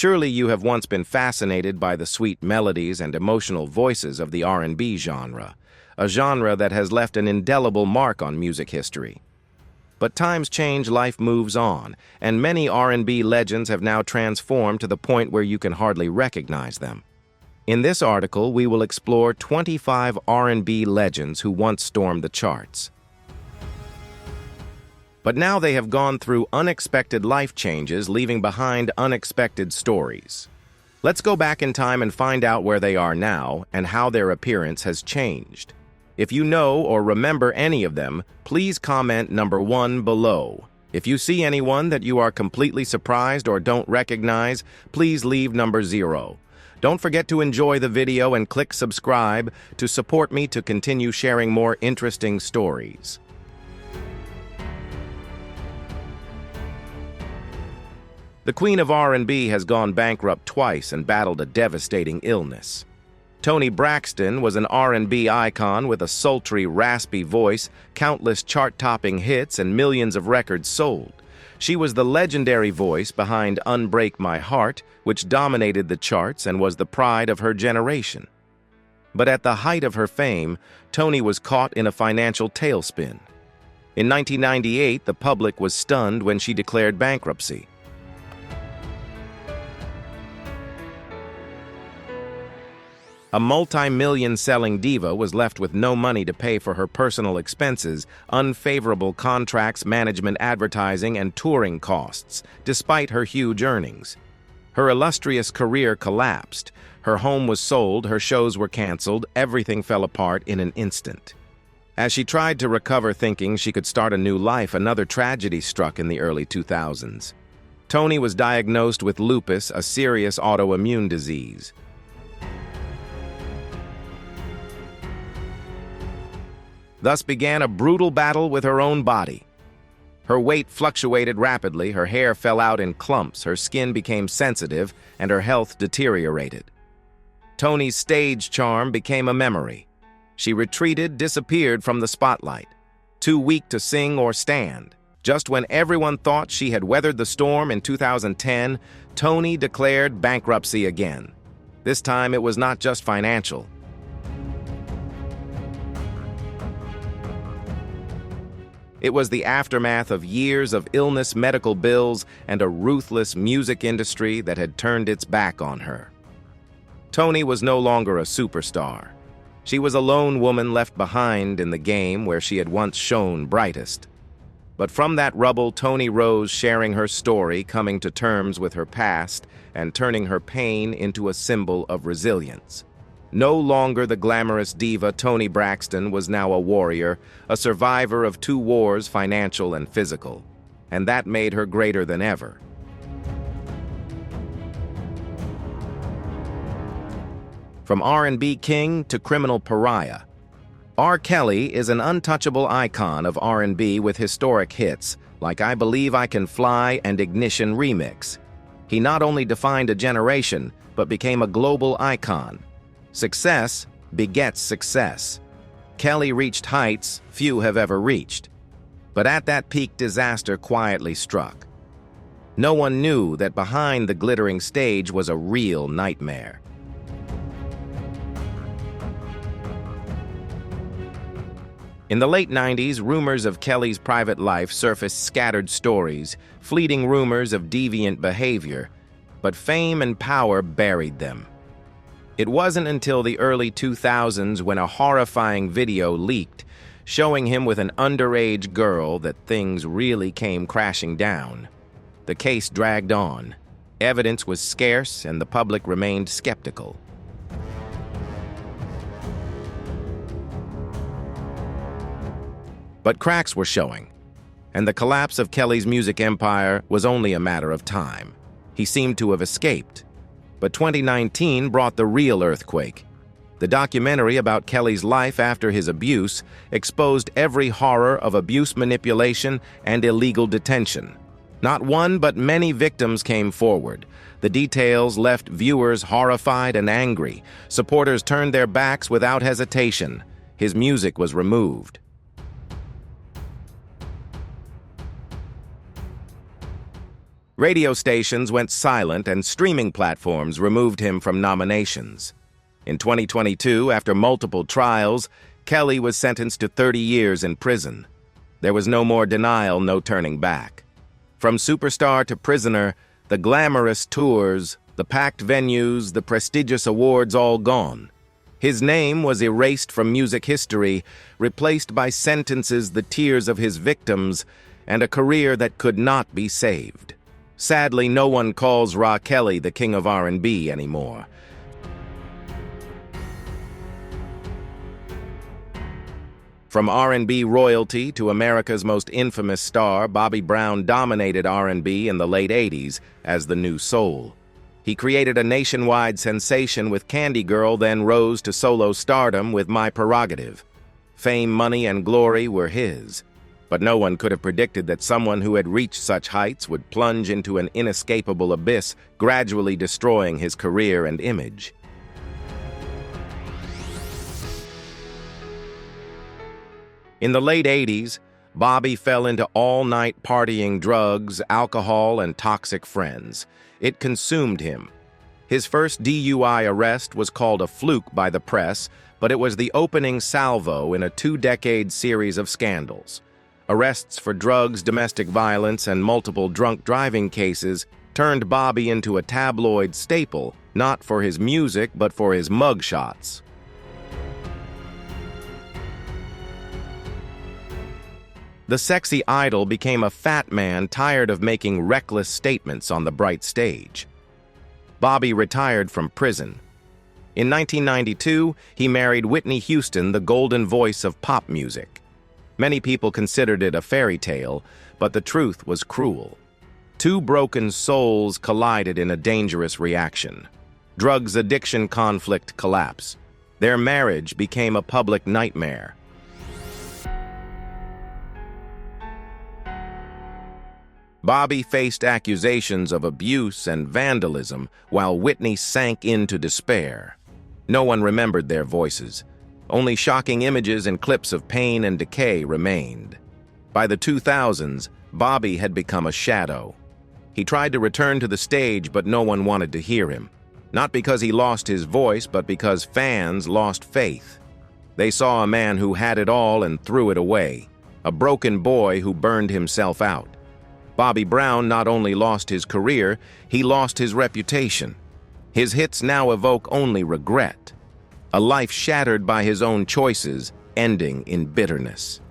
Surely you have once been fascinated by the sweet melodies and emotional voices of the R&B genre, a genre that has left an indelible mark on music history. But times change, life moves on, and many R&B legends have now transformed to the point where you can hardly recognize them. In this article, we will explore 25 R&B legends who once stormed the charts. But now they have gone through unexpected life changes, leaving behind unexpected stories. Let's go back in time and find out where they are now and how their appearance has changed. If you know or remember any of them, please comment number 1 below. If you see anyone that you are completely surprised or don't recognize, please leave number 0. Don't forget to enjoy the video and click subscribe to support me to continue sharing more interesting stories. The Queen of R&B has gone bankrupt twice and battled a devastating illness. Toni Braxton was an R&B icon with a sultry, raspy voice, countless chart-topping hits, and millions of records sold. She was the legendary voice behind Unbreak My Heart, which dominated the charts and was the pride of her generation. But at the height of her fame, Toni was caught in a financial tailspin. In 1998, the public was stunned when she declared bankruptcy. A multi-million-selling diva was left with no money to pay for her personal expenses, unfavorable contracts, management, advertising, and touring costs, despite her huge earnings. Her illustrious career collapsed. Her home was sold, her shows were canceled, everything fell apart in an instant. As she tried to recover thinking she could start a new life, another tragedy struck in the early 2000s. Toni was diagnosed with lupus, a serious autoimmune disease. Thus began a brutal battle with her own body. Her weight fluctuated rapidly, her hair fell out in clumps, her skin became sensitive, and her health deteriorated. Toni's stage charm became a memory. She retreated, disappeared from the spotlight, too weak to sing or stand. Just when everyone thought she had weathered the storm in 2010, Toni declared bankruptcy again. This time it was not just financial. It was the aftermath of years of illness, medical bills, and a ruthless music industry that had turned its back on her. Toni was no longer a superstar. She was a lone woman left behind in the game where she had once shone brightest. But from that rubble, Toni rose, sharing her story, coming to terms with her past, and turning her pain into a symbol of resilience. No longer the glamorous diva, Toni Braxton was now a warrior, a survivor of 2 wars, financial and physical. And that made her greater than ever. From R&B king to criminal pariah, R. Kelly is an untouchable icon of R&B with historic hits like I Believe I Can Fly and Ignition Remix. He not only defined a generation, but became a global icon. Success begets success. Kelly reached heights few have ever reached. But at that peak, disaster quietly struck. No one knew that behind the glittering stage was a real nightmare. In the late 90s, rumors of Kelly's private life surfaced, scattered stories, fleeting rumors of deviant behavior, but fame and power buried them. It wasn't until the early 2000s when a horrifying video leaked, showing him with an underage girl, that things really came crashing down. The case dragged on. Evidence was scarce and the public remained skeptical. But cracks were showing, and the collapse of Kelly's music empire was only a matter of time. He seemed to have escaped. But 2019 brought the real earthquake. The documentary about Kelly's life after his abuse exposed every horror of abuse, manipulation, and illegal detention. Not one, but many victims came forward. The details left viewers horrified and angry. Supporters turned their backs without hesitation. His music was removed. Radio stations went silent and streaming platforms removed him from nominations. In 2022, after multiple trials, Kelly was sentenced to 30 years in prison. There was no more denial, no turning back. From superstar to prisoner, the glamorous tours, the packed venues, the prestigious awards all gone. His name was erased from music history, replaced by sentences, the tears of his victims, and a career that could not be saved. Sadly, no one calls R. Kelly the king of R&B anymore. From R&B royalty to America's most infamous star, Bobby Brown dominated R&B in the late 80s as the new soul. He created a nationwide sensation with Candy Girl, then rose to solo stardom with My Prerogative. Fame, money, and glory were his. But no one could have predicted that someone who had reached such heights would plunge into an inescapable abyss, gradually destroying his career and image. In the late 80s, Bobby fell into all-night partying, drugs, alcohol, and toxic friends. It consumed him. His first DUI arrest was called a fluke by the press, but it was the opening salvo in a 2-decade series of scandals. Arrests for drugs, domestic violence, and multiple drunk driving cases turned Bobby into a tabloid staple, not for his music, but for his mugshots. The sexy idol became a fat man tired of making reckless statements on the bright stage. Bobby retired from prison. In 1992, he married Whitney Houston, the golden voice of pop music. Many people considered it a fairy tale, but the truth was cruel. Two broken souls collided in a dangerous reaction. Drugs addiction conflict collapse. Their marriage became a public nightmare. Bobby faced accusations of abuse and vandalism while Whitney sank into despair. No one remembered their voices. Only shocking images and clips of pain and decay remained. By the 2000s, Bobby had become a shadow. He tried to return to the stage, but no one wanted to hear him. Not because he lost his voice, but because fans lost faith. They saw a man who had it all and threw it away. A broken boy who burned himself out. Bobby Brown not only lost his career, he lost his reputation. His hits now evoke only regret. A life shattered by his own choices, ending in bitterness.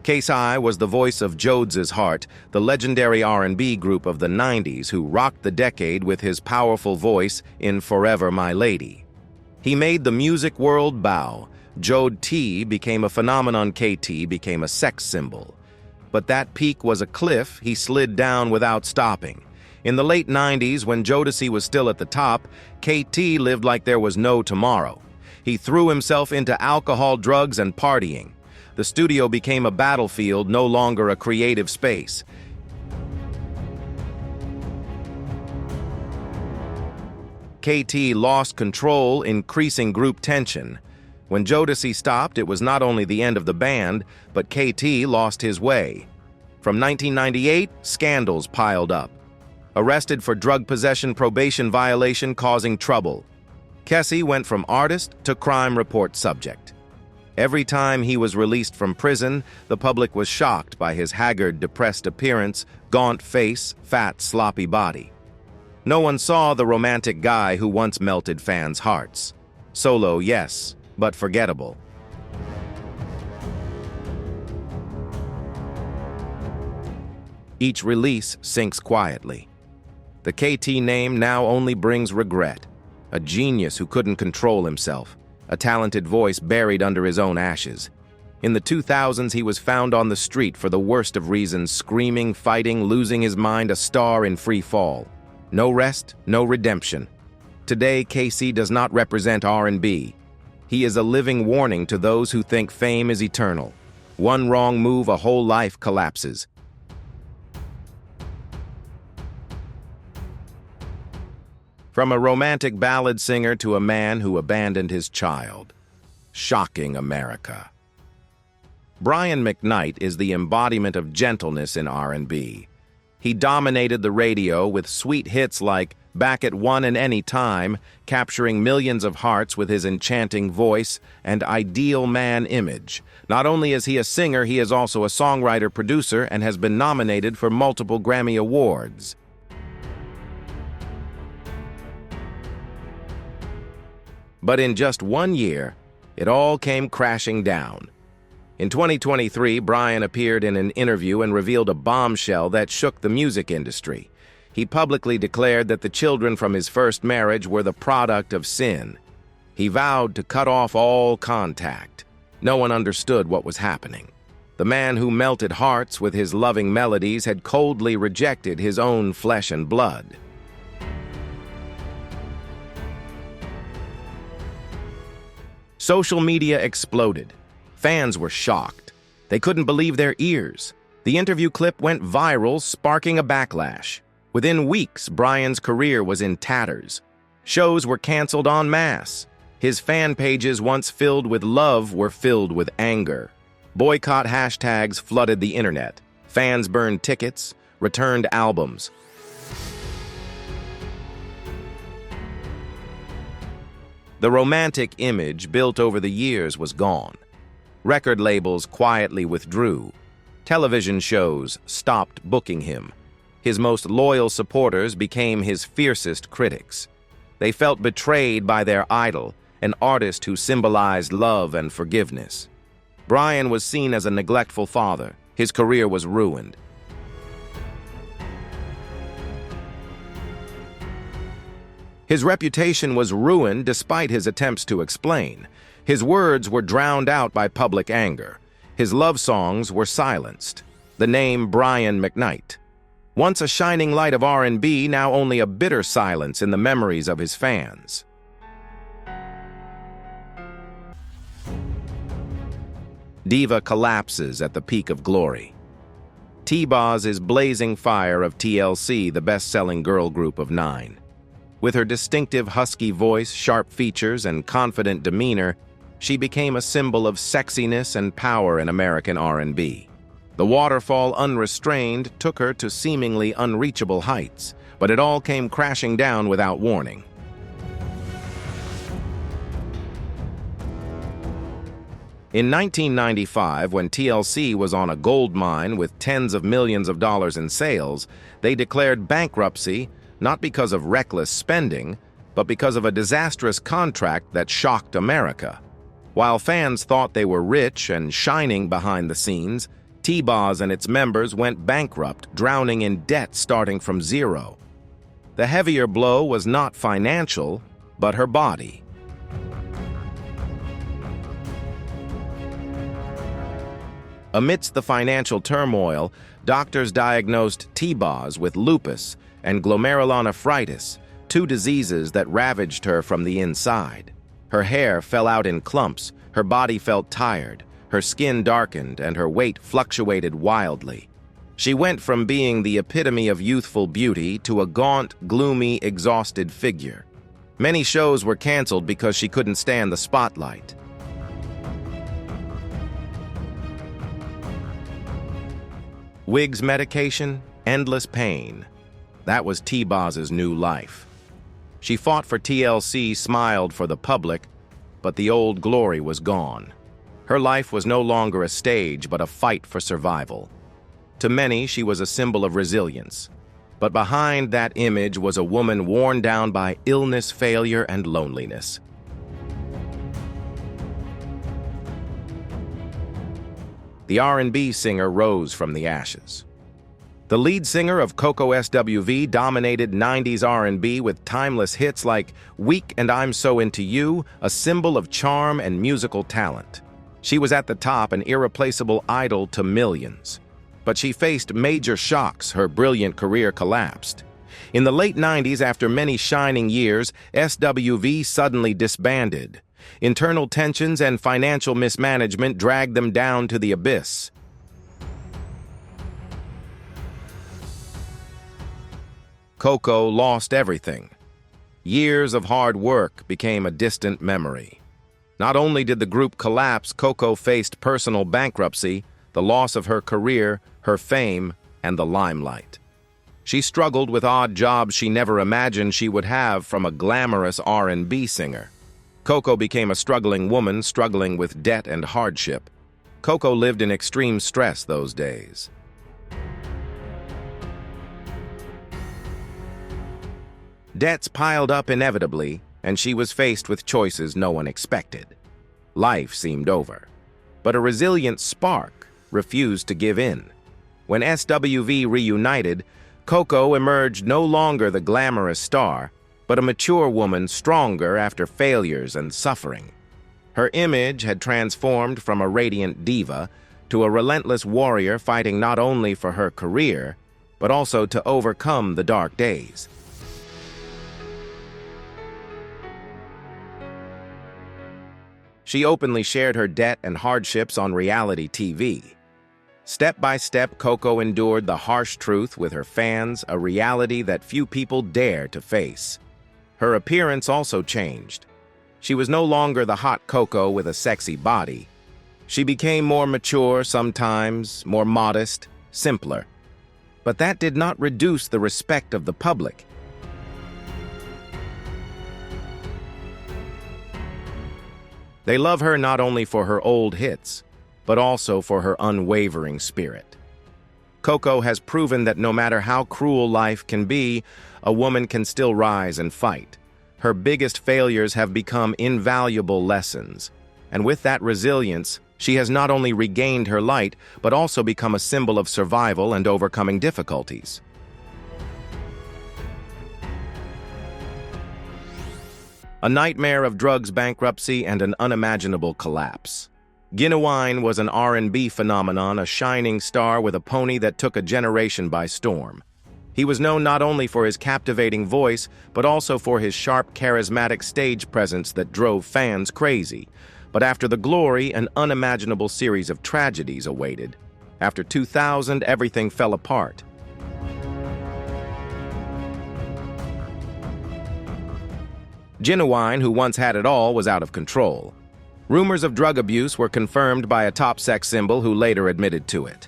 Case-I was the voice of Jodes' Heart, the legendary R&B group of the 90s who rocked the decade with his powerful voice in Forever My Lady. He made the music world bow. Jode T became a phenomenon, KT became a sex symbol. But that peak was a cliff he slid down without stopping. In the late 90s, when Jodeci was still at the top, KT lived like there was no tomorrow. He threw himself into alcohol, drugs, and partying. The studio became a battlefield, no longer a creative space. KT lost control, increasing group tension. When Jodeci stopped, it was not only the end of the band, but KT lost his way. From 1998, scandals piled up. Arrested for drug possession, probation violation causing trouble. Kessie went from artist to crime report subject. Every time he was released from prison, the public was shocked by his haggard, depressed appearance, gaunt face, fat, sloppy body. No one saw the romantic guy who once melted fans' hearts. Solo, yes, but forgettable. Each release sinks quietly. The KT name now only brings regret. A genius who couldn't control himself. A talented voice buried under his own ashes. In the 2000s, he was found on the street for the worst of reasons, screaming, fighting, losing his mind, a star in free fall. No rest, no redemption. Today, KC does not represent R&B. He is a living warning to those who think fame is eternal. One wrong move, a whole life collapses. From a romantic ballad singer to a man who abandoned his child. Shocking America. Brian McKnight is the embodiment of gentleness in R&B. He dominated the radio with sweet hits like Back at One and Any Time, capturing millions of hearts with his enchanting voice and ideal man image. Not only is he a singer, he is also a songwriter-producer and has been nominated for multiple Grammy Awards. But in just 1 year, it all came crashing down. In 2023, Brian appeared in an interview and revealed a bombshell that shook the music industry. He publicly declared that the children from his first marriage were the product of sin. He vowed to cut off all contact. No one understood what was happening. The man who melted hearts with his loving melodies had coldly rejected his own flesh and blood. Social media exploded. Fans were shocked. They couldn't believe their ears. The interview clip went viral, sparking a backlash. Within weeks, Brian's career was in tatters. Shows were canceled en masse. His fan pages, once filled with love, were filled with anger. Boycott hashtags flooded the internet. Fans burned tickets, returned albums. The romantic image built over the years was gone. Record labels quietly withdrew. Television shows stopped booking him. His most loyal supporters became his fiercest critics. They felt betrayed by their idol, an artist who symbolized love and forgiveness. Brian was seen as a neglectful father. His career was ruined. His reputation was ruined despite his attempts to explain. His words were drowned out by public anger. His love songs were silenced. The name Brian McKnight. Once a shining light of R&B, now only a bitter silence in the memories of his fans. Diva collapses at the peak of glory. T-Boz is blazing fire of TLC, the best-selling girl group of 9. With her distinctive husky voice, sharp features, and confident demeanor, she became a symbol of sexiness and power in American R&B. The waterfall, unrestrained, took her to seemingly unreachable heights, but it all came crashing down without warning. In 1995, when TLC was on a gold mine with tens of millions of dollars in sales, they declared bankruptcy, not because of reckless spending, but because of a disastrous contract that shocked America. While fans thought they were rich and shining behind the scenes, T-Boz and its members went bankrupt, drowning in debt starting from zero. The heavier blow was not financial, but her body. Amidst the financial turmoil, doctors diagnosed T-Boz with lupus and glomerulonephritis, 2 diseases that ravaged her from the inside. Her hair fell out in clumps, her body felt tired, her skin darkened, and her weight fluctuated wildly. She went from being the epitome of youthful beauty to a gaunt, gloomy, exhausted figure. Many shows were canceled because she couldn't stand the spotlight. Wigs, medication, endless pain. That was T-Boz's new life. She fought for TLC, smiled for the public, but the old glory was gone. Her life was no longer a stage, but a fight for survival. To many, she was a symbol of resilience. But behind that image was a woman worn down by illness, failure, and loneliness. The R&B singer rose from the ashes. The lead singer of Coco SWV dominated 90s R&B with timeless hits like Weak and I'm So Into You, a symbol of charm and musical talent. She was at the top, an irreplaceable idol to millions. But she faced major shocks. Her brilliant career collapsed. In the late 90s, after many shining years, SWV suddenly disbanded. Internal tensions and financial mismanagement dragged them down to the abyss. Coco lost everything. Years of hard work became a distant memory. Not only did the group collapse, Coco faced personal bankruptcy, the loss of her career, her fame, and the limelight. She struggled with odd jobs she never imagined she would have from a glamorous R&B singer. Coco became a struggling woman, struggling with debt and hardship. Coco lived in extreme stress those days. Debts piled up inevitably, and she was faced with choices no one expected. Life seemed over. But a resilient spark refused to give in. When SWV reunited, Coco emerged no longer the glamorous star, but a mature woman stronger after failures and suffering. Her image had transformed from a radiant diva to a relentless warrior fighting not only for her career, but also to overcome the dark days. She openly shared her debt and hardships on reality TV. Step by step, Coco endured the harsh truth with her fans, a reality that few people dare to face. Her appearance also changed. She was no longer the hot Coco with a sexy body. She became more mature sometimes, more modest, simpler. But that did not reduce the respect of the public. They love her not only for her old hits, but also for her unwavering spirit. Coco has proven that no matter how cruel life can be, a woman can still rise and fight. Her biggest failures have become invaluable lessons. And with that resilience, she has not only regained her light, but also become a symbol of survival and overcoming difficulties. A nightmare of drugs bankruptcy and an unimaginable collapse. Ginuwine was an R&B phenomenon, a shining star with a pony that took a generation by storm. He was known not only for his captivating voice, but also for his sharp, charismatic stage presence that drove fans crazy. But after the glory, an unimaginable series of tragedies awaited. After 2000, everything fell apart. Ginuwine, who once had it all, was out of control. Rumors of drug abuse were confirmed by a top sex symbol who later admitted to it.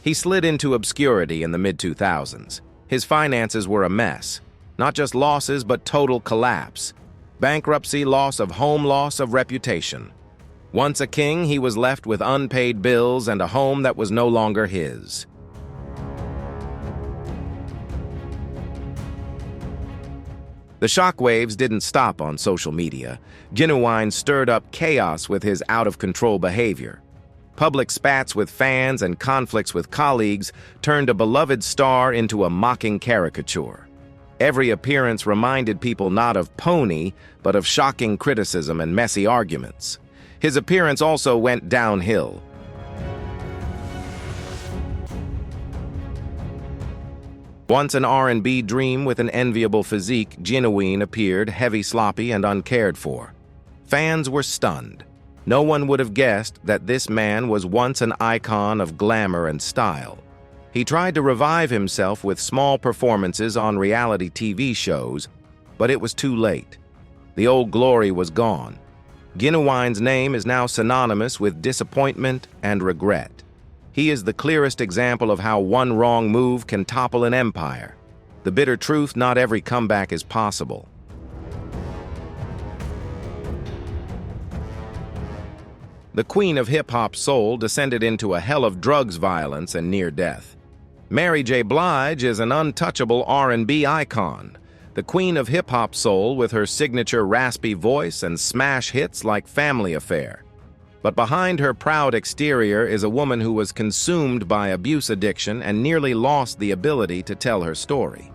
He slid into obscurity in the mid-2000s. His finances were a mess. Not just losses, but total collapse. Bankruptcy, loss of home, loss of reputation. Once a king, he was left with unpaid bills and a home that was no longer his. The shockwaves didn't stop on social media. Ginuwine stirred up chaos with his out-of-control behavior. Public spats with fans and conflicts with colleagues turned a beloved star into a mocking caricature. Every appearance reminded people not of Pony, but of shocking criticism and messy arguments. His appearance also went downhill. Once an R&B dream with an enviable physique, Ginuwine appeared heavy, sloppy, and uncared for. Fans were stunned. No one would have guessed that this man was once an icon of glamour and style. He tried to revive himself with small performances on reality TV shows, but it was too late. The old glory was gone. Ginuwine's name is now synonymous with disappointment and regret. He is the clearest example of how one wrong move can topple an empire. The bitter truth, not every comeback is possible. The queen of hip-hop soul descended into a hell of drugs, violence, and near death. Mary J. Blige is an untouchable R&B icon. The queen of hip-hop soul with her signature raspy voice and smash hits like Family Affair. But behind her proud exterior is a woman who was consumed by abuse addiction and nearly lost the ability to tell her story.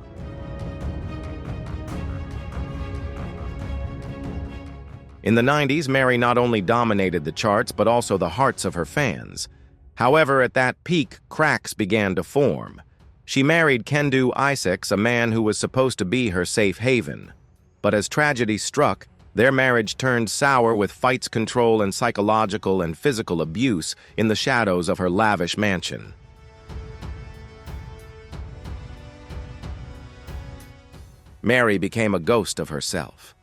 In the 90s, Mary not only dominated the charts, but also the hearts of her fans. However, at that peak, cracks began to form. She married Kendu Isaacs, a man who was supposed to be her safe haven. But as tragedy struck, their marriage turned sour with fights, control, and psychological and physical abuse in the shadows of her lavish mansion. Mary became a ghost of herself.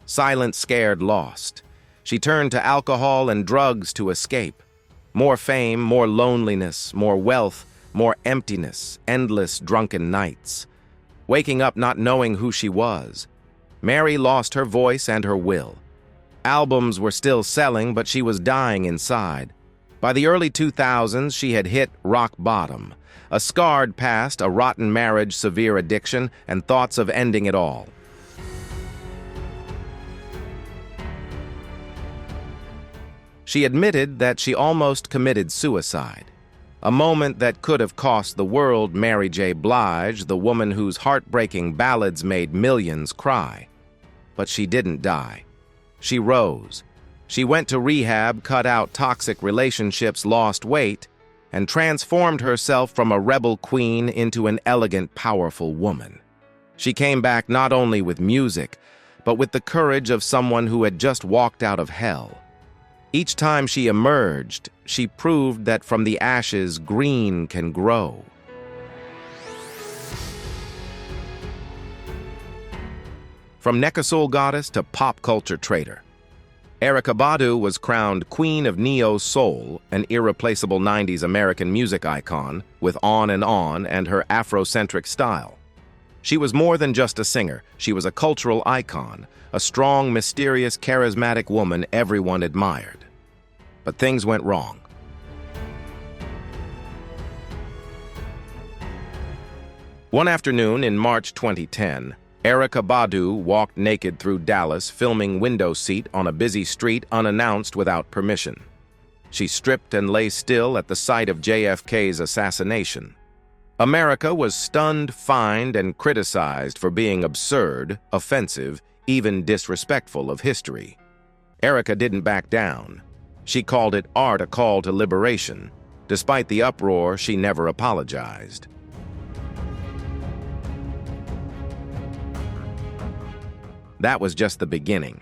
Silent, scared, lost. She turned to alcohol and drugs to escape. More fame, more loneliness, more wealth, more emptiness, endless drunken nights. Waking up not knowing who she was. Mary lost her voice and her will. Albums were still selling, but she was dying inside. By the early 2000s, she had hit rock bottom. A scarred past, a rotten marriage, severe addiction, and thoughts of ending it all. She admitted that she almost committed suicide. A moment that could have cost the world Mary J. Blige, the woman whose heartbreaking ballads made millions cry. But she didn't die. She rose. She went to rehab, cut out toxic relationships, lost weight, and transformed herself from a rebel queen into an elegant, powerful woman. She came back not only with music, but with the courage of someone who had just walked out of hell. Each time she emerged, she proved that from the ashes, green can grow. From Nekka goddess to pop culture traitor, Erykah Badu was crowned Queen of Neo-Soul, an irreplaceable 90s American music icon with On and her Afrocentric style. She was more than just a singer. She was a cultural icon, a strong, mysterious, charismatic woman everyone admired. But things went wrong. One afternoon in March 2010, Erykah Badu walked naked through Dallas, filming window seat on a busy street unannounced without permission. She stripped and lay still at the site of JFK's assassination. America was stunned, fined, and criticized for being absurd, offensive, even disrespectful of history. Erykah didn't back down. She called it art, a call to liberation. Despite the uproar, she never apologized. That was just the beginning.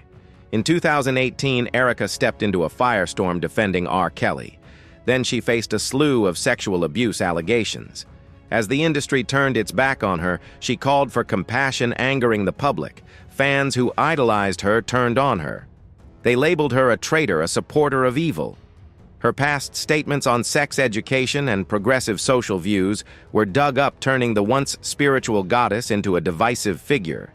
In 2018, Erykah stepped into a firestorm defending R. Kelly. Then she faced a slew of sexual abuse allegations. As the industry turned its back on her, she called for compassion, angering the public. Fans who idolized her turned on her. They labeled her a traitor, a supporter of evil. Her past statements on sex education and progressive social views were dug up, turning the once spiritual goddess into a divisive figure.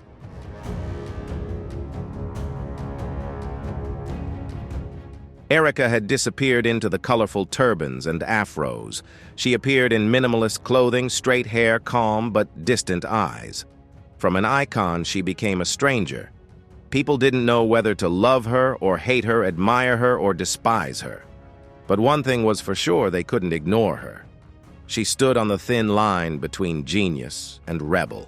Erykah had disappeared into the colorful turbans and afros. She appeared in minimalist clothing, straight hair, calm but distant eyes. From an icon, she became a stranger. People didn't know whether to love her or hate her, admire her or despise her. But one thing was for sure, they couldn't ignore her. She stood on the thin line between genius and rebel.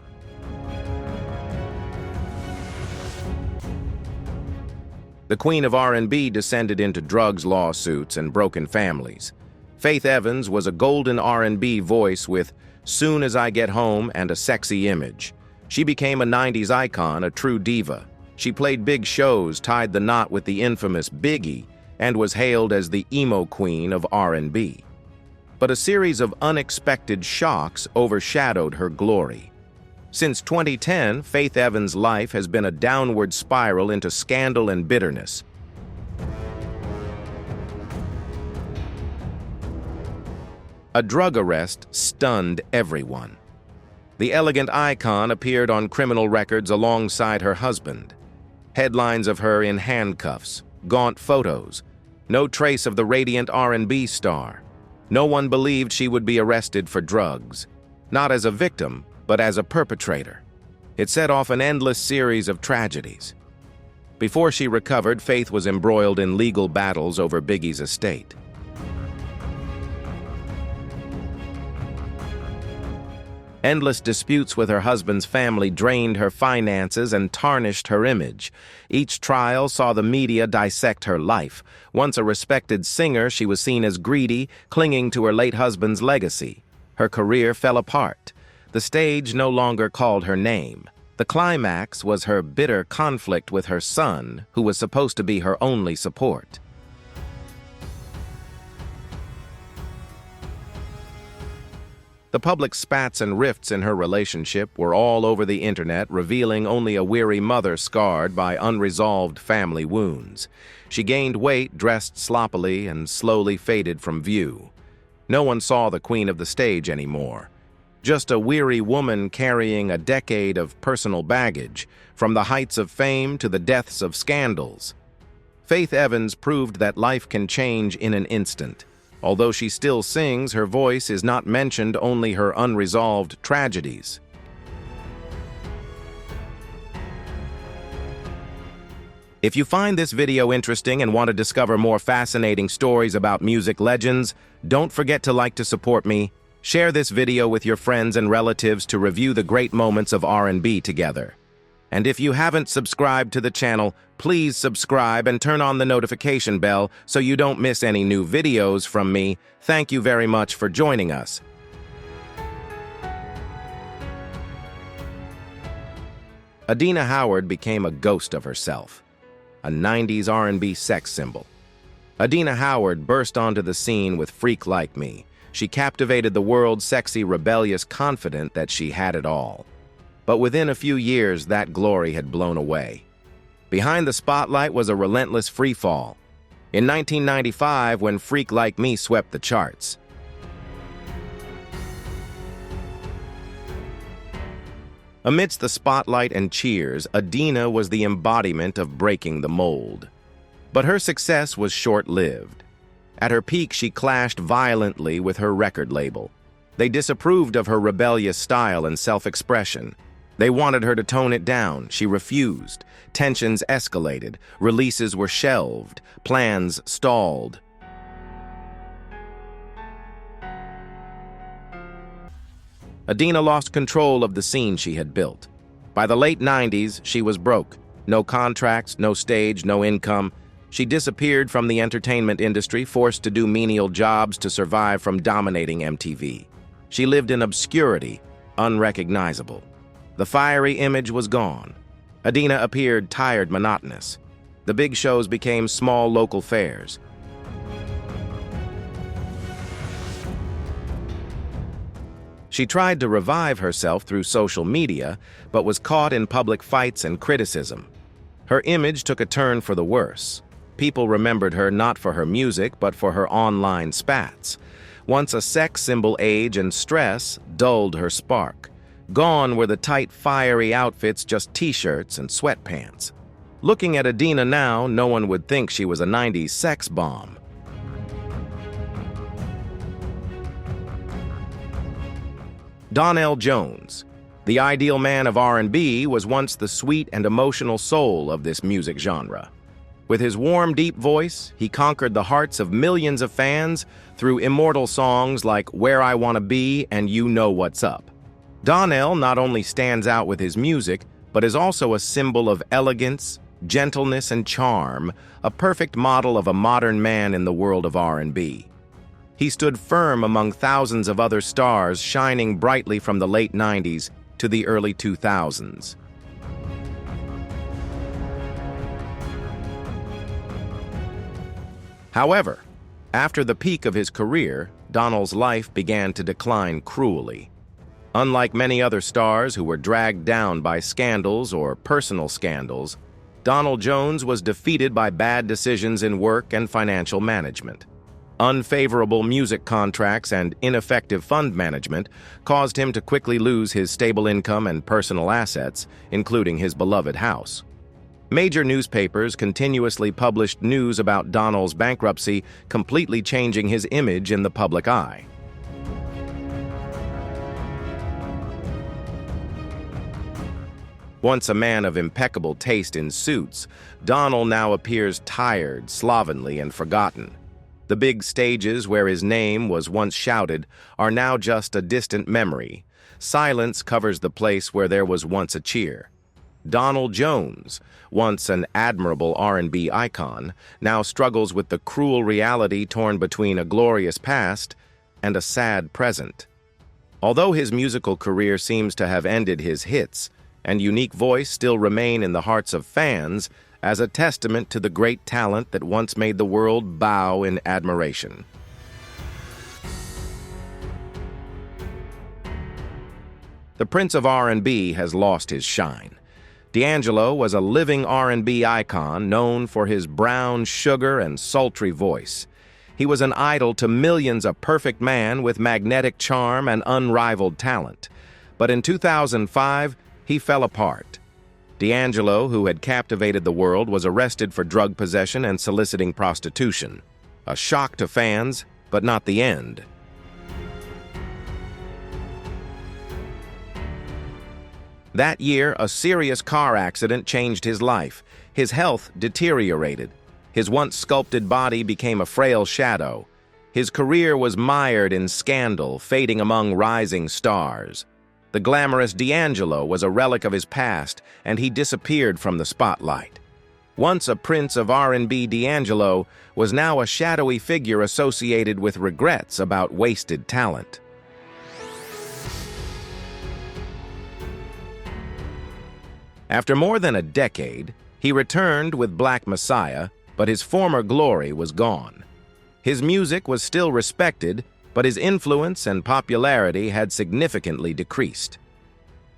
The queen of R&B descended into drugs lawsuits and broken families. Faith Evans was a golden R&B voice with Soon as I Get Home and a sexy image. She became a 90s icon, a true diva. She played big shows, tied the knot with the infamous Biggie, and was hailed as the emo queen of R&B. But a series of unexpected shocks overshadowed her glory. Since 2010, Faith Evans' life has been a downward spiral into scandal and bitterness. A drug arrest stunned everyone. The elegant icon appeared on criminal records alongside her husband. Headlines of her in handcuffs, gaunt photos. No trace of the radiant R&B star. No one believed she would be arrested for drugs. Not as a victim, but as a perpetrator. It set off an endless series of tragedies. Before she recovered, Faith was embroiled in legal battles over Biggie's estate. Endless disputes with her husband's family drained her finances and tarnished her image. Each trial saw the media dissect her life. Once a respected singer, she was seen as greedy, clinging to her late husband's legacy. Her career fell apart. The stage no longer called her name. The climax was her bitter conflict with her son, who was supposed to be her only support. The public spats and rifts in her relationship were all over the internet, revealing only a weary mother scarred by unresolved family wounds. She gained weight, dressed sloppily, and slowly faded from view. No one saw the queen of the stage anymore. Just a weary woman carrying a decade of personal baggage, from the heights of fame to the depths of scandals. Faith Evans proved that life can change in an instant. Although she still sings, her voice is not mentioned, only her unresolved tragedies. If you find this video interesting and want to discover more fascinating stories about music legends, don't forget to like to support me. Share this video with your friends and relatives to review the great moments of R&B together. And if you haven't subscribed to the channel, please subscribe and turn on the notification bell so you don't miss any new videos from me. Thank you very much for joining us. Adina Howard became a ghost of herself, a 90s R&B sex symbol. Adina Howard burst onto the scene with Freak Like Me. She captivated the world, sexy, rebellious, confident that she had it all. But within a few years, that glory had blown away. Behind the spotlight was a relentless freefall. In 1995, when Freak Like Me swept the charts. Amidst the spotlight and cheers, Adina was the embodiment of breaking the mold. But her success was short-lived. At her peak, she clashed violently with her record label. They disapproved of her rebellious style and self-expression. They wanted her to tone it down. She refused. Tensions escalated. Releases were shelved. Plans stalled. Adina lost control of the scene she had built. By the late 90s, she was broke. No contracts, no stage, no income. She disappeared from the entertainment industry, forced to do menial jobs to survive from dominating MTV. She lived in obscurity, unrecognizable. The fiery image was gone. Adina appeared tired, monotonous. The big shows became small local fairs. She tried to revive herself through social media, but was caught in public fights and criticism. Her image took a turn for the worse. People remembered her not for her music, but for her online spats. Once a sex symbol, age and stress dulled her spark. Gone were the tight, fiery outfits, just t-shirts and sweatpants. Looking at Adina now, no one would think she was a 90s sex bomb. Donell Jones, the ideal man of R&B, was once the sweet and emotional soul of this music genre. With his warm, deep voice, he conquered the hearts of millions of fans through immortal songs like Where I Wanna Be and You Know What's Up. Donell not only stands out with his music, but is also a symbol of elegance, gentleness, and charm, a perfect model of a modern man in the world of R&B. He stood firm among thousands of other stars, shining brightly from the late 90s to the early 2000s. However, after the peak of his career, Donell's life began to decline cruelly. Unlike many other stars who were dragged down by scandals or personal scandals, Donell Jones was defeated by bad decisions in work and financial management. Unfavorable music contracts and ineffective fund management caused him to quickly lose his stable income and personal assets, including his beloved house. Major newspapers continuously published news about Donell's bankruptcy, completely changing his image in the public eye. Once a man of impeccable taste in suits, Donell now appears tired, slovenly, and forgotten. The big stages where his name was once shouted are now just a distant memory. Silence covers the place where there was once a cheer. Donell Jones, once an admirable R&B icon, now struggles with the cruel reality torn between a glorious past and a sad present. Although his musical career seems to have ended, his hits and unique voice still remain in the hearts of fans as a testament to the great talent that once made the world bow in admiration. The Prince of R&B has lost his shine. D'Angelo was a living R&B icon known for his brown sugar and sultry voice. He was an idol to millions, a perfect man with magnetic charm and unrivaled talent. But in 2005, he fell apart. D'Angelo, who had captivated the world, was arrested for drug possession and soliciting prostitution. A shock to fans, but not the end. That year, a serious car accident changed his life. His health deteriorated. His once sculpted body became a frail shadow. His career was mired in scandal, fading among rising stars. The glamorous D'Angelo was a relic of his past, and he disappeared from the spotlight. Once a prince of R&B, D'Angelo was now a shadowy figure associated with regrets about wasted talent. After more than a decade, he returned with Black Messiah, but his former glory was gone. His music was still respected, but his influence and popularity had significantly decreased.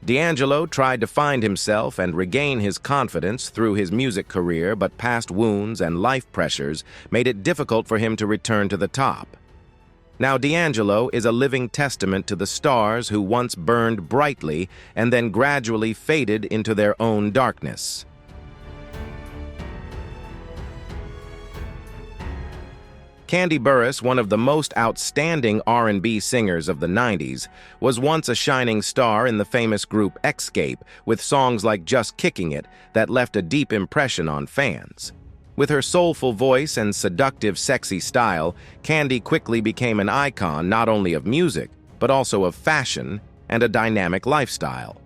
D'Angelo tried to find himself and regain his confidence through his music career, but past wounds and life pressures made it difficult for him to return to the top. Now D'Angelo is a living testament to the stars who once burned brightly and then gradually faded into their own darkness. Kandi Burruss, one of the most outstanding R&B singers of the 90s, was once a shining star in the famous group Xscape, with songs like Just Kicking It that left a deep impression on fans. With her soulful voice and seductive, sexy style, Kandi quickly became an icon not only of music, but also of fashion and a dynamic lifestyle.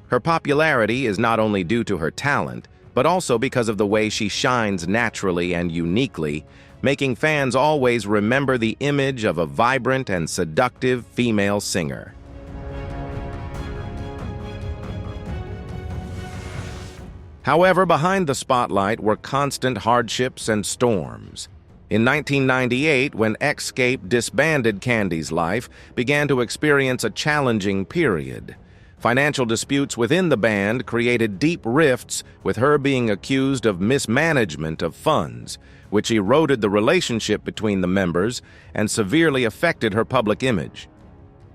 Her popularity is not only due to her talent, but also because of the way she shines naturally and uniquely, making fans always remember the image of a vibrant and seductive female singer. However, behind the spotlight were constant hardships and storms. In 1998, when Xscape disbanded, Kandi's life began to experience a challenging period. Financial disputes within the band created deep rifts, with her being accused of mismanagement of funds, which eroded the relationship between the members and severely affected her public image.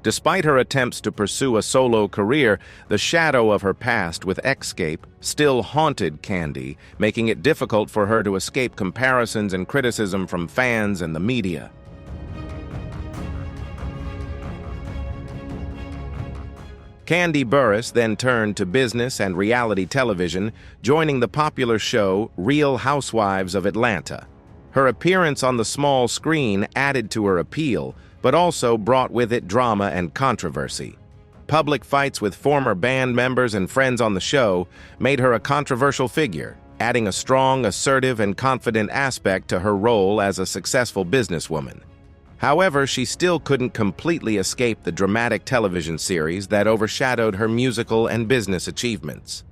Despite her attempts to pursue a solo career, the shadow of her past with Xscape still haunted Kandi, making it difficult for her to escape comparisons and criticism from fans and the media. Kandi Burruss then turned to business and reality television, joining the popular show Real Housewives of Atlanta. Her appearance on the small screen added to her appeal, but also brought with it drama and controversy. Public fights with former band members and friends on the show made her a controversial figure, adding a strong, assertive, and confident aspect to her role as a successful businesswoman. However, she still couldn't completely escape the dramatic television series that overshadowed her musical and business achievements.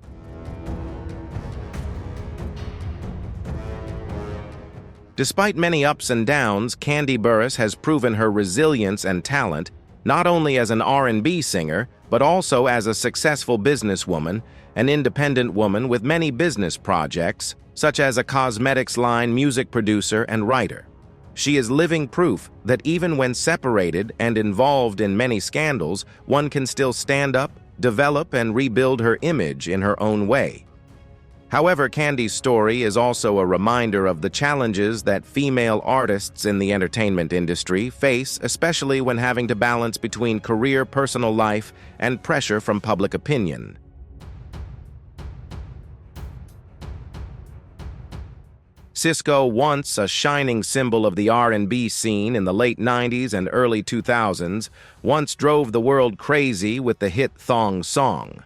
Despite many ups and downs, Kandi Burruss has proven her resilience and talent, not only as an R&B singer, but also as a successful businesswoman, an independent woman with many business projects, such as a cosmetics line, music producer, and writer. She is living proof that even when separated and involved in many scandals, one can still stand up, develop, and rebuild her image in her own way. However, Kandi's story is also a reminder of the challenges that female artists in the entertainment industry face, especially when having to balance between career, personal life, and pressure from public opinion. Sisqó, once a shining symbol of the R&B scene in the late 90s and early 2000s, once drove the world crazy with the hit Thong Song.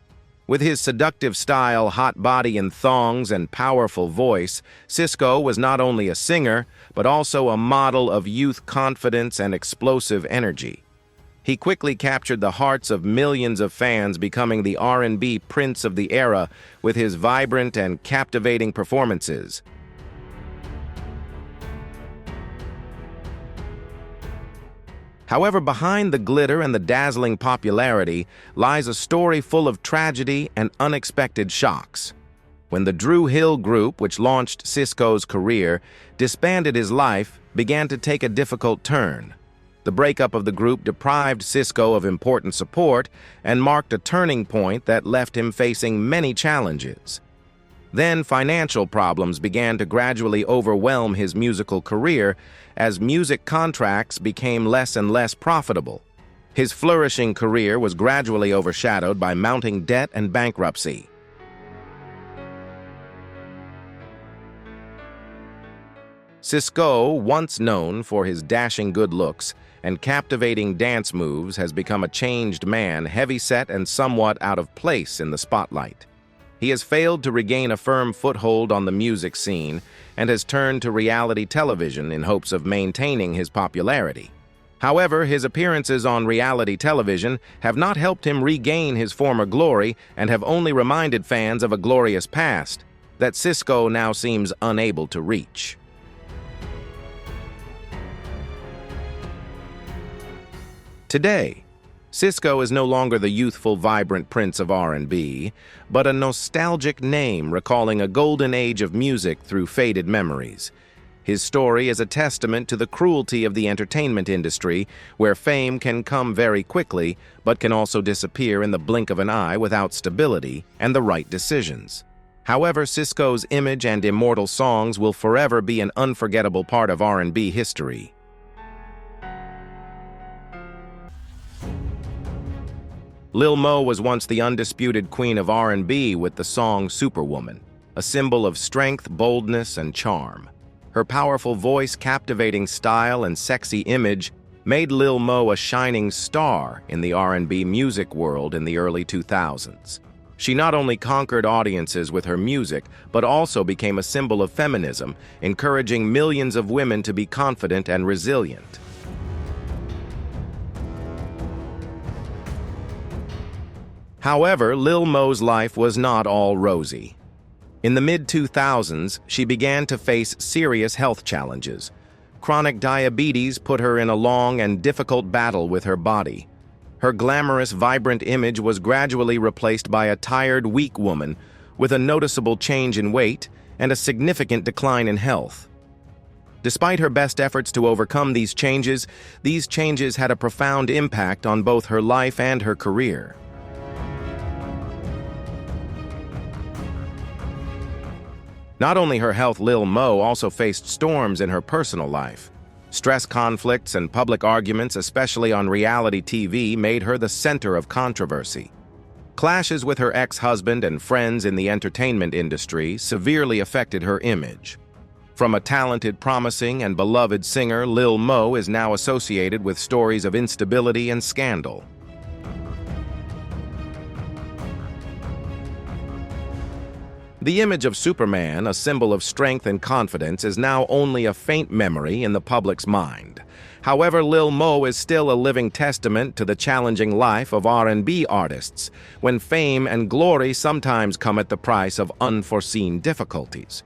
With his seductive style, hot body in thongs, and powerful voice, Sisqó was not only a singer, but also a model of youth confidence and explosive energy. He quickly captured the hearts of millions of fans, becoming the R&B prince of the era with his vibrant and captivating performances. However, behind the glitter and the dazzling popularity lies a story full of tragedy and unexpected shocks. When the Dru Hill Group, which launched Sisqo's career, disbanded, his life began to take a difficult turn. The breakup of the group deprived Sisqo of important support and marked a turning point that left him facing many challenges. Then financial problems began to gradually overwhelm his musical career as music contracts became less and less profitable. His flourishing career was gradually overshadowed by mounting debt and bankruptcy. Sisqo, once known for his dashing good looks and captivating dance moves, has become a changed man, heavy-set and somewhat out of place in the spotlight. He has failed to regain a firm foothold on the music scene and has turned to reality television in hopes of maintaining his popularity. However, his appearances on reality television have not helped him regain his former glory and have only reminded fans of a glorious past that Sisqo now seems unable to reach. Today, Sisqo is no longer the youthful, vibrant prince of R&B, but a nostalgic name recalling a golden age of music through faded memories. His story is a testament to the cruelty of the entertainment industry, where fame can come very quickly, but can also disappear in the blink of an eye without stability and the right decisions. However, Sisqo's image and immortal songs will forever be an unforgettable part of R&B history. Lil Mo was once the undisputed queen of R&B with the song Superwoman, a symbol of strength, boldness, and charm. Her powerful voice, captivating style, and sexy image made Lil Mo a shining star in the R&B music world in the early 2000s. She not only conquered audiences with her music, but also became a symbol of feminism, encouraging millions of women to be confident and resilient. However, Lil Mo's life was not all rosy. In the mid-2000s, she began to face serious health challenges. Chronic diabetes put her in a long and difficult battle with her body. Her glamorous, vibrant image was gradually replaced by a tired, weak woman with a noticeable change in weight and a significant decline in health. Despite her best efforts to overcome these changes had a profound impact on both her life and her career. Not only her health, Lil Mo also faced storms in her personal life. Stress, conflicts, and public arguments, especially on reality TV, made her the center of controversy. Clashes with her ex-husband and friends in the entertainment industry severely affected her image. From a talented, promising, and beloved singer, Lil Mo is now associated with stories of instability and scandal. The image of Superman, a symbol of strength and confidence, is now only a faint memory in the public's mind. However, Lil Mo is still a living testament to the challenging life of R&B artists, when fame and glory sometimes come at the price of unforeseen difficulties.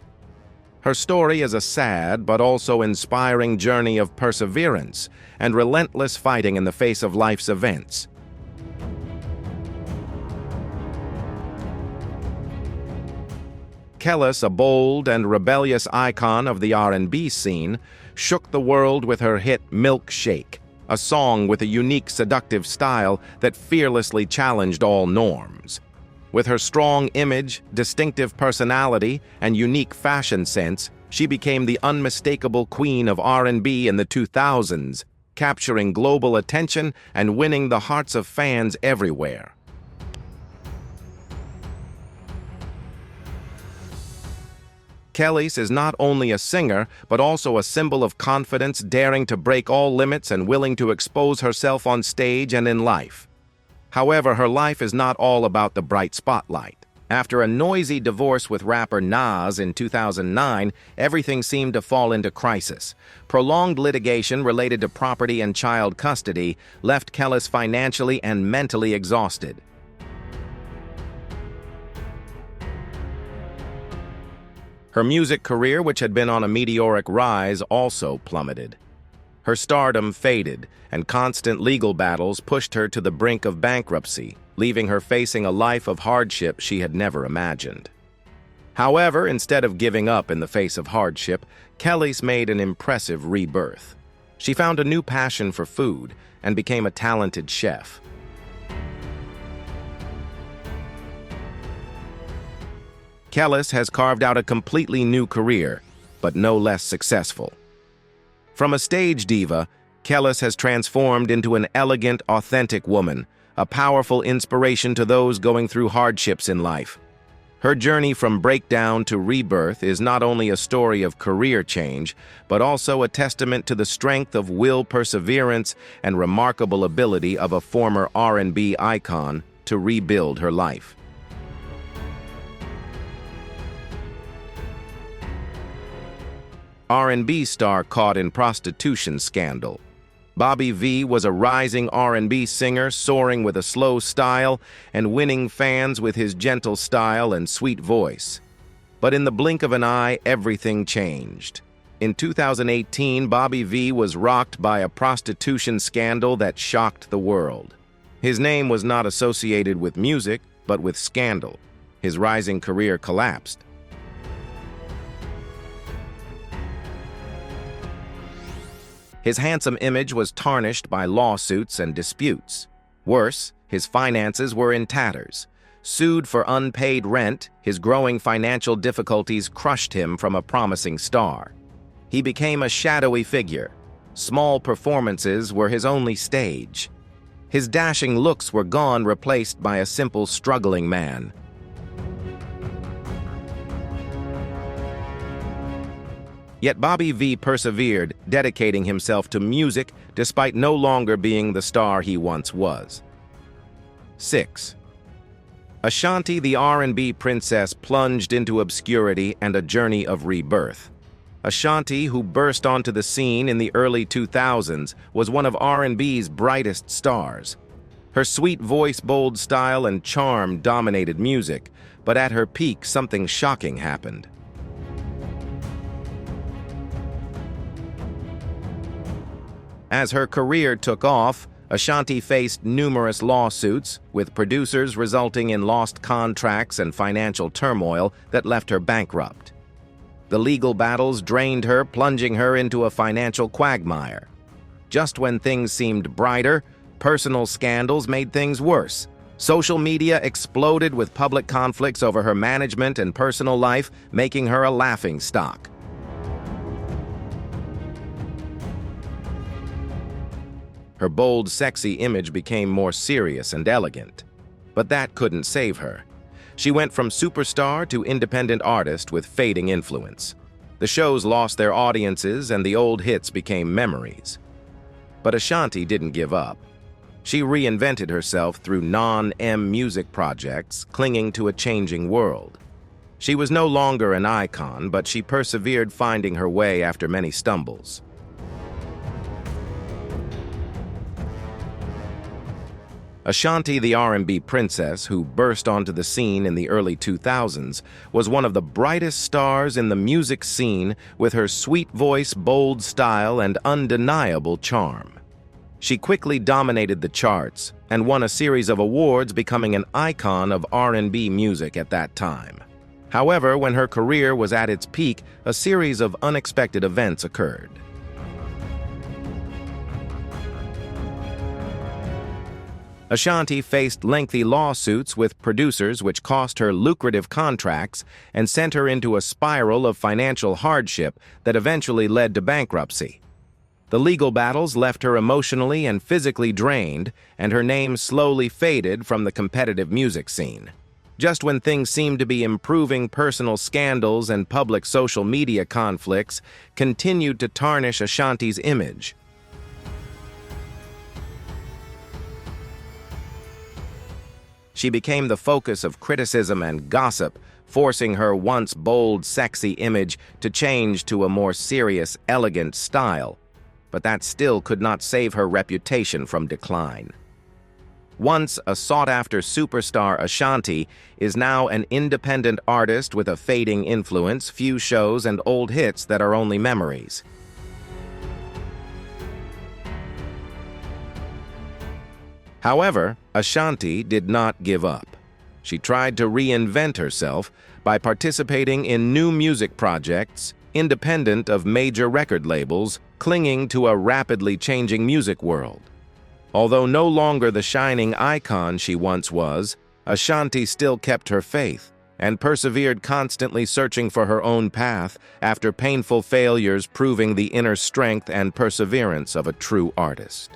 Her story is a sad but also inspiring journey of perseverance and relentless fighting in the face of life's events. Kelis, a bold and rebellious icon of the R&B scene, shook the world with her hit Milkshake, a song with a unique, seductive style that fearlessly challenged all norms. With her strong image, distinctive personality, and unique fashion sense, she became the unmistakable queen of R&B in the 2000s, capturing global attention and winning the hearts of fans everywhere. Kelis is not only a singer, but also a symbol of confidence, daring to break all limits and willing to expose herself on stage and in life. However, her life is not all about the bright spotlight. After a noisy divorce with rapper Nas in 2009, everything seemed to fall into crisis. Prolonged litigation related to property and child custody left Kelis financially and mentally exhausted. Her music career, which had been on a meteoric rise, also plummeted. Her stardom faded, and constant legal battles pushed her to the brink of bankruptcy, leaving her facing a life of hardship she had never imagined. However, instead of giving up in the face of hardship, Kelis made an impressive rebirth. She found a new passion for food and became a talented chef. Kelis has carved out a completely new career, but no less successful. From a stage diva, Kelis has transformed into an elegant, authentic woman, a powerful inspiration to those going through hardships in life. Her journey from breakdown to rebirth is not only a story of career change, but also a testament to the strength of will, perseverance, and remarkable ability of a former R&B icon to rebuild her life. R&B star caught in prostitution scandal. Bobby V was a rising R&B singer, soaring with a slow style and winning fans with his gentle style and sweet voice. But in the blink of an eye, everything changed. In 2018, Bobby V was rocked by a prostitution scandal that shocked the world. His name was not associated with music, but with scandal. His rising career collapsed. His handsome image was tarnished by lawsuits and disputes. Worse, his finances were in tatters. Sued for unpaid rent, his growing financial difficulties crushed him from a promising star. He became a shadowy figure. Small performances were his only stage. His dashing looks were gone, replaced by a simple, struggling man. Yet Bobby V persevered, dedicating himself to music despite no longer being the star he once was. 6. Ashanti, the R&B princess, plunged into obscurity and a journey of rebirth. Ashanti, who burst onto the scene in the early 2000s, was one of R&B's brightest stars. Her sweet voice, bold style, and charm dominated music, but at her peak, something shocking happened. As her career took off, Ashanti faced numerous lawsuits, with producers resulting in lost contracts and financial turmoil that left her bankrupt. The legal battles drained her, plunging her into a financial quagmire. Just when things seemed brighter, personal scandals made things worse. Social media exploded with public conflicts over her management and personal life, making her a laughingstock. Her bold, sexy image became more serious and elegant. But that couldn't save her. She went from superstar to independent artist with fading influence. The shows lost their audiences and the old hits became memories. But Ashanti didn't give up. She reinvented herself through non-M music projects, clinging to a changing world. She was no longer an icon, but she persevered, finding her way after many stumbles. Ashanti, the R&B princess, who burst onto the scene in the early 2000s, was one of the brightest stars in the music scene with her sweet voice, bold style, and undeniable charm. She quickly dominated the charts and won a series of awards, becoming an icon of R&B music at that time. However, when her career was at its peak, a series of unexpected events occurred. Ashanti faced lengthy lawsuits with producers which cost her lucrative contracts and sent her into a spiral of financial hardship that eventually led to bankruptcy. The legal battles left her emotionally and physically drained, and her name slowly faded from the competitive music scene. Just when things seemed to be improving, personal scandals and public social media conflicts continued to tarnish Ashanti's image. She became the focus of criticism and gossip, forcing her once bold, sexy image to change to a more serious, elegant style. But that still could not save her reputation from decline. Once a sought-after superstar, Ashanti is now an independent artist with a fading influence, few shows, and old hits that are only memories. However, Ashanti did not give up. She tried to reinvent herself by participating in new music projects independent of major record labels, clinging to a rapidly changing music world. Although no longer the shining icon she once was, Ashanti still kept her faith and persevered, constantly searching for her own path after painful failures, proving the inner strength and perseverance of a true artist.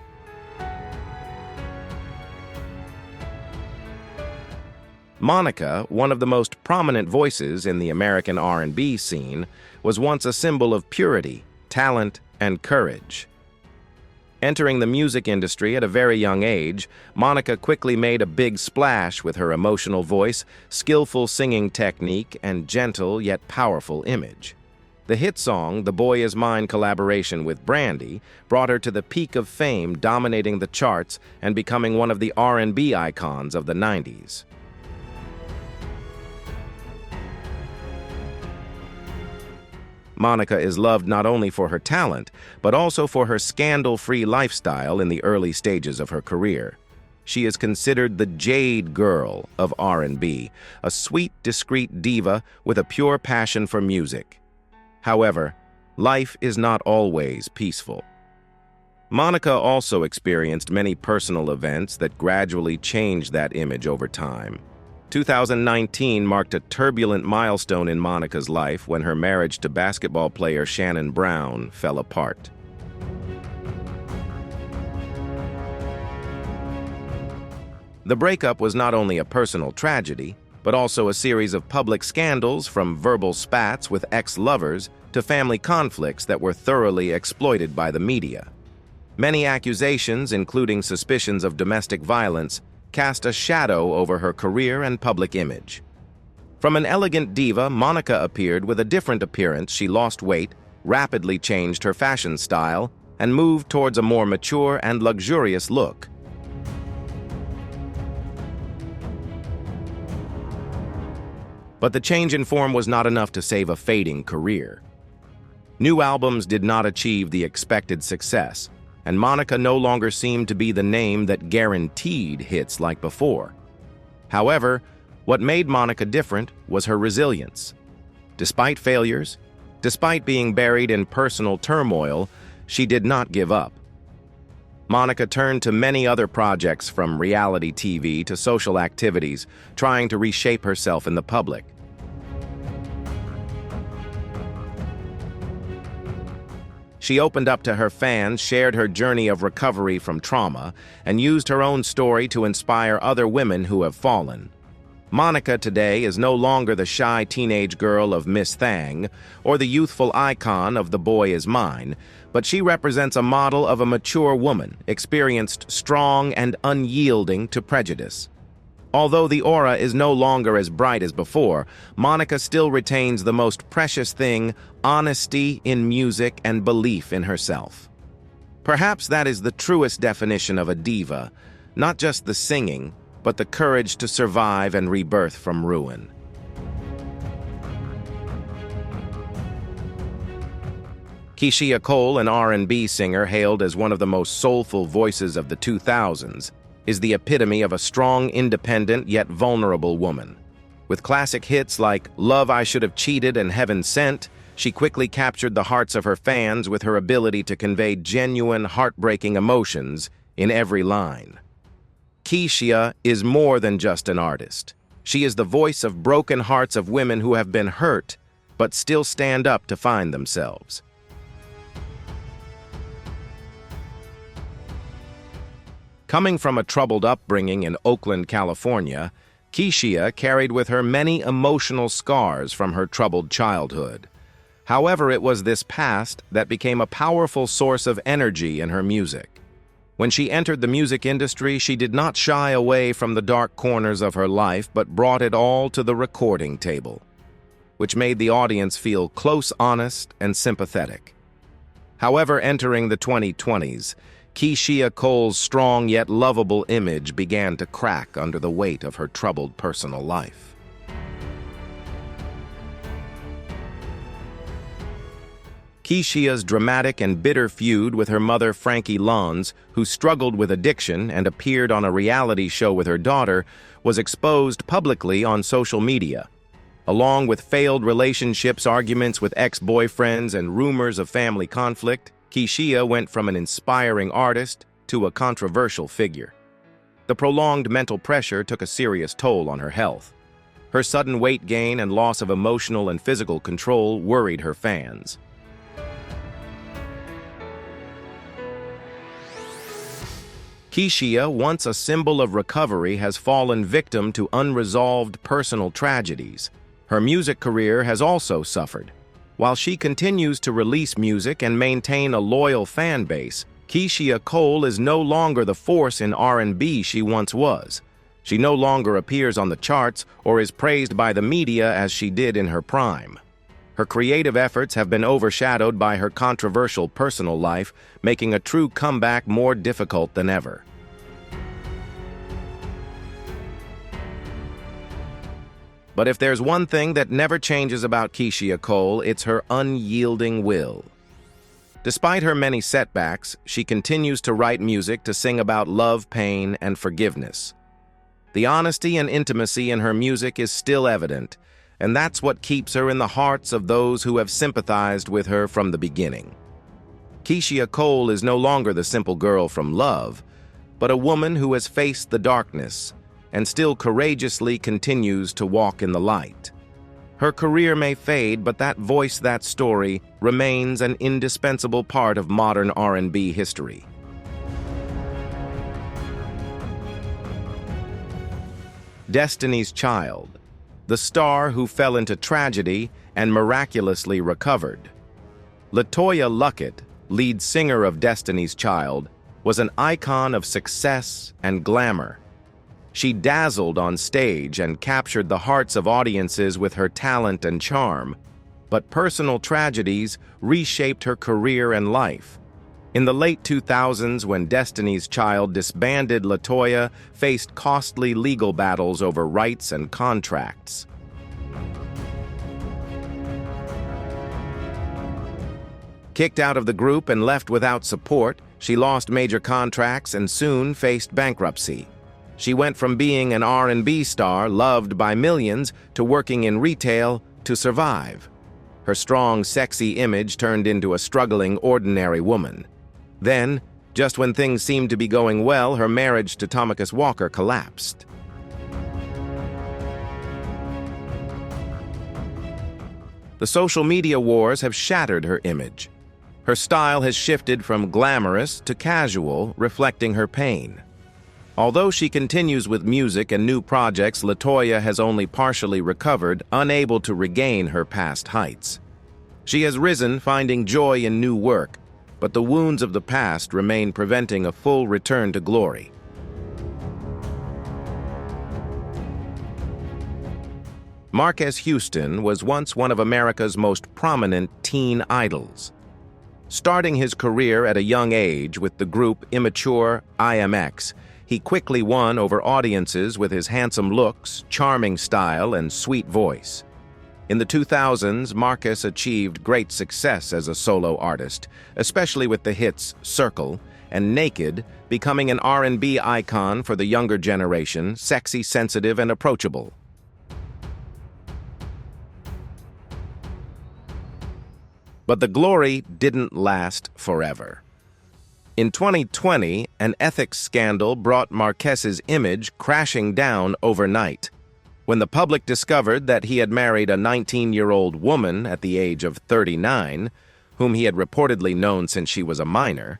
Monica, one of the most prominent voices in the American R&B scene, was once a symbol of purity, talent, and courage. Entering the music industry at a very young age, Monica quickly made a big splash with her emotional voice, skillful singing technique, and gentle yet powerful image. The hit song, The Boy Is Mine collaboration with Brandy, brought her to the peak of fame, dominating the charts and becoming one of the R&B icons of the 90s. Monica is loved not only for her talent, but also for her scandal-free lifestyle in the early stages of her career. She is considered the Jade Girl of R&B, a sweet, discreet diva with a pure passion for music. However, life is not always peaceful. Monica also experienced many personal events that gradually changed that image over time. 2019 marked a turbulent milestone in Monica's life when her marriage to basketball player Shannon Brown fell apart. The breakup was not only a personal tragedy, but also a series of public scandals, from verbal spats with ex-lovers to family conflicts that were thoroughly exploited by the media. Many accusations, including suspicions of domestic violence, cast a shadow over her career and public image. From an elegant diva, Monica appeared with a different appearance. She lost weight, rapidly changed her fashion style, and moved towards a more mature and luxurious look. But the change in form was not enough to save a fading career. New albums did not achieve the expected success, and Monica no longer seemed to be the name that guaranteed hits like before. However, what made Monica different was her resilience. Despite failures, despite being buried in personal turmoil, she did not give up. Monica turned to many other projects, from reality TV to social activities, trying to reshape herself in the public. She opened up to her fans, shared her journey of recovery from trauma, and used her own story to inspire other women who have fallen. Monica today is no longer the shy teenage girl of Miss Thang or the youthful icon of The Boy Is Mine, but she represents a model of a mature woman, experienced, strong, and unyielding to prejudice. Although the aura is no longer as bright as before, Monica still retains the most precious thing: honesty in music and belief in herself. Perhaps that is the truest definition of a diva, not just the singing, but the courage to survive and rebirth from ruin. Keyshia Cole, an R&B singer hailed as one of the most soulful voices of the 2000s, is the epitome of a strong, independent, yet vulnerable woman. With classic hits like Love I Should Have Cheated and Heaven Sent, she quickly captured the hearts of her fans with her ability to convey genuine, heartbreaking emotions in every line. Keyshia is more than just an artist. She is the voice of broken hearts of women who have been hurt, but still stand up to find themselves. Coming from a troubled upbringing in Oakland, California, Keyshia carried with her many emotional scars from her troubled childhood. However, it was this past that became a powerful source of energy in her music. When she entered the music industry, she did not shy away from the dark corners of her life, but brought it all to the recording table, which made the audience feel close, honest, and sympathetic. However, entering the 2020s, Keyshia Cole's strong yet lovable image began to crack under the weight of her troubled personal life. Keishia's dramatic and bitter feud with her mother Frankie Lons, who struggled with addiction and appeared on a reality show with her daughter, was exposed publicly on social media. Along with failed relationships, arguments with ex-boyfriends, and rumors of family conflict, Keishia went from an inspiring artist to a controversial figure. The prolonged mental pressure took a serious toll on her health. Her sudden weight gain and loss of emotional and physical control worried her fans. Keishia, once a symbol of recovery, has fallen victim to unresolved personal tragedies. Her music career has also suffered. While she continues to release music and maintain a loyal fan base, Keishia Cole is no longer the force in R&B she once was. She no longer appears on the charts or is praised by the media as she did in her prime. Her creative efforts have been overshadowed by her controversial personal life, making a true comeback more difficult than ever. But if there's one thing that never changes about Keishia Cole, it's her unyielding will. Despite her many setbacks, she continues to write music to sing about love, pain, and forgiveness. The honesty and intimacy in her music is still evident, and that's what keeps her in the hearts of those who have sympathized with her from the beginning. Keishia Cole is no longer the simple girl from Love, but a woman who has faced the darkness and still courageously continues to walk in the light. Her career may fade, but that voice, that story, remains an indispensable part of modern R&B history. Destiny's Child, the star who fell into tragedy and miraculously recovered. LaToya Luckett, lead singer of Destiny's Child, was an icon of success and glamour. She dazzled on stage and captured the hearts of audiences with her talent and charm, but personal tragedies reshaped her career and life. In the late 2000s, when Destiny's Child disbanded, LaToya faced costly legal battles over rights and contracts. Kicked out of the group and left without support, she lost major contracts and soon faced bankruptcy. She went from being an R&B star loved by millions to working in retail to survive. Her strong, sexy image turned into a struggling, ordinary woman. Then, just when things seemed to be going well, her marriage to Tomacus Walker collapsed. The social media wars have shattered her image. Her style has shifted from glamorous to casual, reflecting her pain. Although she continues with music and new projects, LaToya has only partially recovered, unable to regain her past heights. She has risen, finding joy in new work, but the wounds of the past remain, preventing a full return to glory. Marques Houston was once one of America's most prominent teen idols. Starting his career at a young age with the group Immature IMX, he quickly won over audiences with his handsome looks, charming style, and sweet voice. In the 2000s, Marques achieved great success as a solo artist, especially with the hits Circle and Naked, becoming an R&B icon for the younger generation, sexy, sensitive, and approachable. But the glory didn't last forever. In 2020, an ethics scandal brought Marques's image crashing down overnight. When the public discovered that he had married a 19-year-old woman at the age of 39, whom he had reportedly known since she was a minor,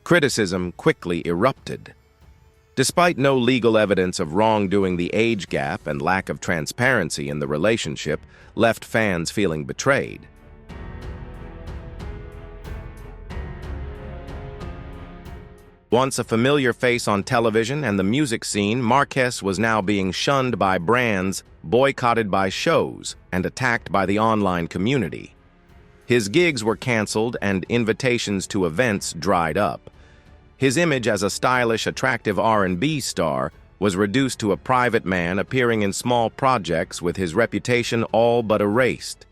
criticism quickly erupted. Despite no legal evidence of wrongdoing, the age gap and lack of transparency in the relationship left fans feeling betrayed. Once a familiar face on television and the music scene, Marques was now being shunned by brands, boycotted by shows, and attacked by the online community. His gigs were canceled and invitations to events dried up. His image as a stylish, attractive R&B star was reduced to a private man appearing in small projects, with his reputation all but erased.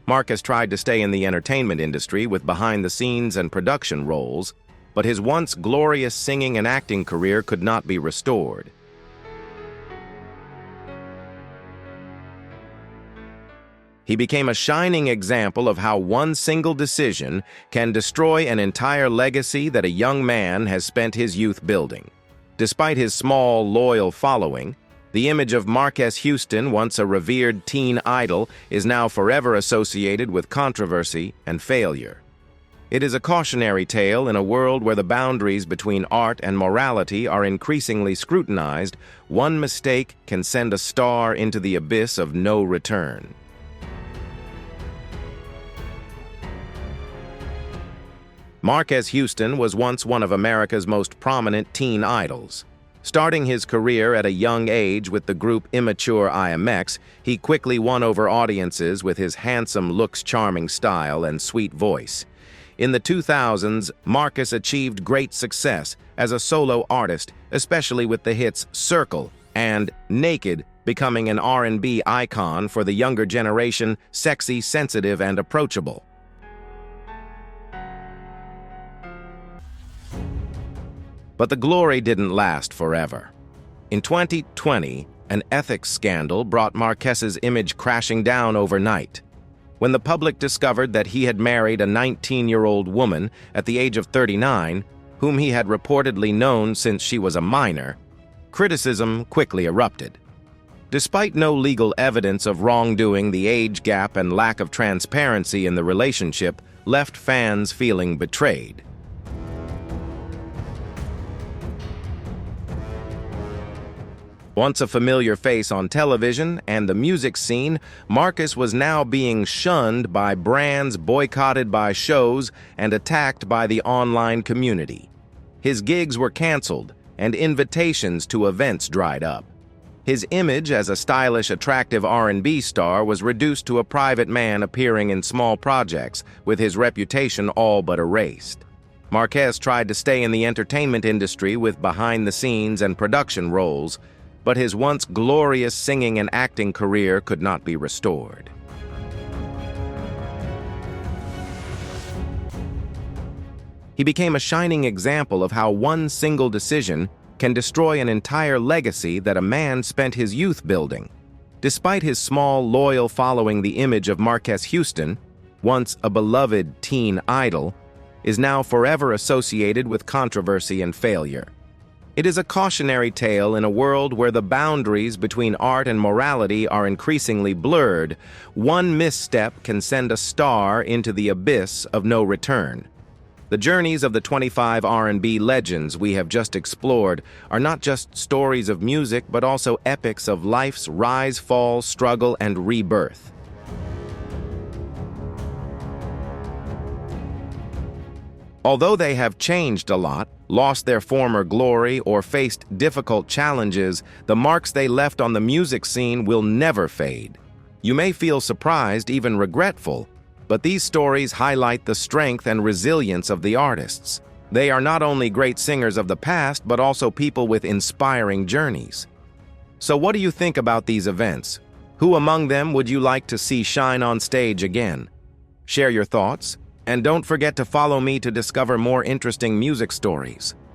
Marcus tried to stay in the entertainment industry with behind-the-scenes and production roles, but his once glorious singing and acting career could not be restored. He became a shining example of how one single decision can destroy an entire legacy that a young man has spent his youth building. Despite his small, loyal following, the image of Marques Houston, once a revered teen idol, is now forever associated with controversy and failure. It is a cautionary tale in a world where the boundaries between art and morality are increasingly scrutinized. One mistake can send a star into the abyss of no return. Marques Houston was once one of America's most prominent teen idols. Starting his career at a young age with the group Immature IMX, he quickly won over audiences with his handsome looks, charming style, and sweet voice. In the 2000s, Marcus achieved great success as a solo artist, especially with the hits Circle and Naked, becoming an R&B icon for the younger generation, sexy, sensitive, and approachable. But the glory didn't last forever. In 2020, an ethics scandal brought Marques's image crashing down overnight. When the public discovered that he had married a 19-year-old woman at the age of 39, whom he had reportedly known since she was a minor, criticism quickly erupted. Despite no legal evidence of wrongdoing, the age gap and lack of transparency in the relationship left fans feeling betrayed. Once a familiar face on television and the music scene, Marcus was now being shunned by brands, boycotted by shows, and attacked by the online community. His gigs were canceled, and invitations to events dried up. His image as a stylish, attractive R&B star was reduced to a private man appearing in small projects, with his reputation all but erased. Marques tried to stay in the entertainment industry with behind-the-scenes and production roles, but his once glorious singing and acting career could not be restored. He became a shining example of how one single decision can destroy an entire legacy that a man spent his youth building. Despite his small, loyal following, the image of Marques Houston, once a beloved teen idol, is now forever associated with controversy and failure. It is a cautionary tale in a world where the boundaries between art and morality are increasingly blurred. One misstep can send a star into the abyss of no return. The journeys of the 25 R&B legends we have just explored are not just stories of music, but also epics of life's rise, fall, struggle, and rebirth. Although they have changed a lot, lost their former glory, or faced difficult challenges, the marks they left on the music scene will never fade. You may feel surprised, even regretful, but these stories highlight the strength and resilience of the artists. They are not only great singers of the past, but also people with inspiring journeys. So what do you think about these events? Who among them would you like to see shine on stage again? Share your thoughts. And don't forget to follow me to discover more interesting music stories.